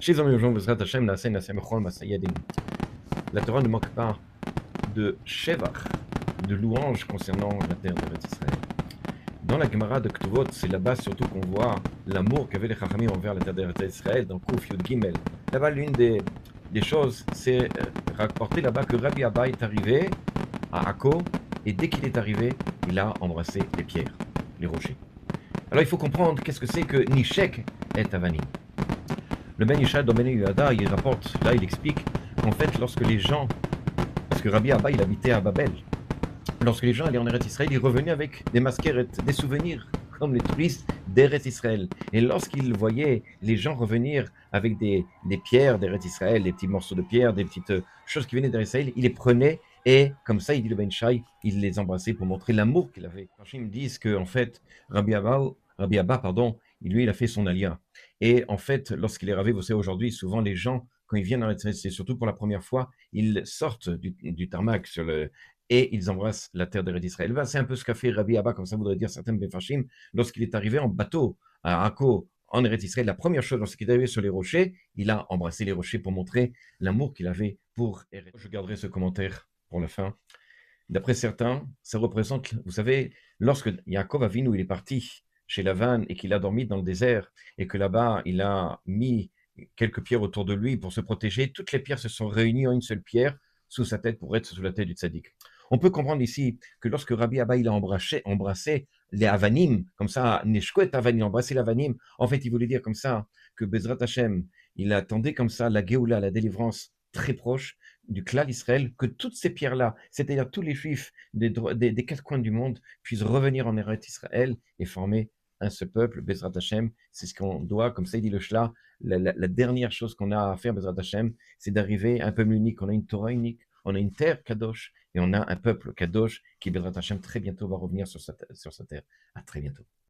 Chez Amis Jean Bezrat Hashem, Naaseh Naaseh Bechol Maseh Yadim. La Torah ne manque pas de shevach, de louanges concernant la terre d'Eretz Israël. Dans la Gemara de Ktuvot, c'est là-bas surtout qu'on voit l'amour qu'avaient les Chachamim envers la terre d'Eretz Israël dans Kouf Yud Gimel. Là-bas, l'une des choses, c'est rapporté là-bas que Rabbi Abba est arrivé à Akko, et dès qu'il est arrivé, il a embrassé les pierres, les rochers. Alors il faut comprendre qu'est-ce que c'est que Nishek et Avanim. Le Ben Yishai dans Ben Yehuda, il rapporte, là il explique qu'en fait lorsque les gens, parce que Rabbi Abba il habitait à Babel, lorsque les gens allaient en Eretz Israël, ils revenaient avec des masquerettes, des souvenirs, comme les touristes d'Eretz Israël. Et lorsqu'ils voyaient les gens revenir avec des pierres d'Eretz Israël, des petits morceaux de pierre, des petites choses qui venaient d'Eretz Israël, ils les prenaient et comme ça, il dit le Ben Yishai, il les embrassait pour montrer l'amour qu'il avait. Les me disent que en fait, Rabbi Abba, pardon, lui, il a fait son alia. Et en fait, lorsqu'il est ravé, vous savez, aujourd'hui, souvent les gens, quand ils viennent en Eretz Israël, c'est surtout pour la première fois, ils sortent du tarmac et ils embrassent la terre d'Eretz Israël. C'est un peu ce qu'a fait Rabbi Abba, comme ça voudrait dire certains Befashim, lorsqu'il est arrivé en bateau à Akko, en Eretz Israël. La première chose, lorsqu'il est arrivé sur les rochers, il a embrassé les rochers pour montrer l'amour qu'il avait pour Eretz. Je garderai ce commentaire pour la fin. D'après certains, ça représente, vous savez, lorsque Yaakov Avinu il est parti chez Lavan et qu'il a dormi dans le désert et que là-bas il a mis quelques pierres autour de lui pour se protéger, toutes les pierres se sont réunies en une seule pierre sous sa tête pour être sous la tête du tzaddik. On peut comprendre ici que lorsque Rabbi Abba il a embrassé les Avanim, comme ça, Neshko et Avanim, embrassé l'Avanim, en fait il voulait dire comme ça que Bezrat Hashem, il attendait comme ça la Géoula, la délivrance très proche du Klal Israël, que toutes ces pierres-là, c'est-à-dire tous les juifs des quatre coins du monde, puissent revenir en Eretz Israël et former un seul peuple, Bezrat Hashem. C'est ce qu'on doit, comme ça il dit le Shla, la dernière chose qu'on a à faire, Bezrat Hashem, c'est d'arriver à un peuple unique. On a une Torah unique, on a une terre Kadosh, et on a un peuple Kadosh qui, Bezrat Hashem, très bientôt va revenir sur sa terre. À très bientôt.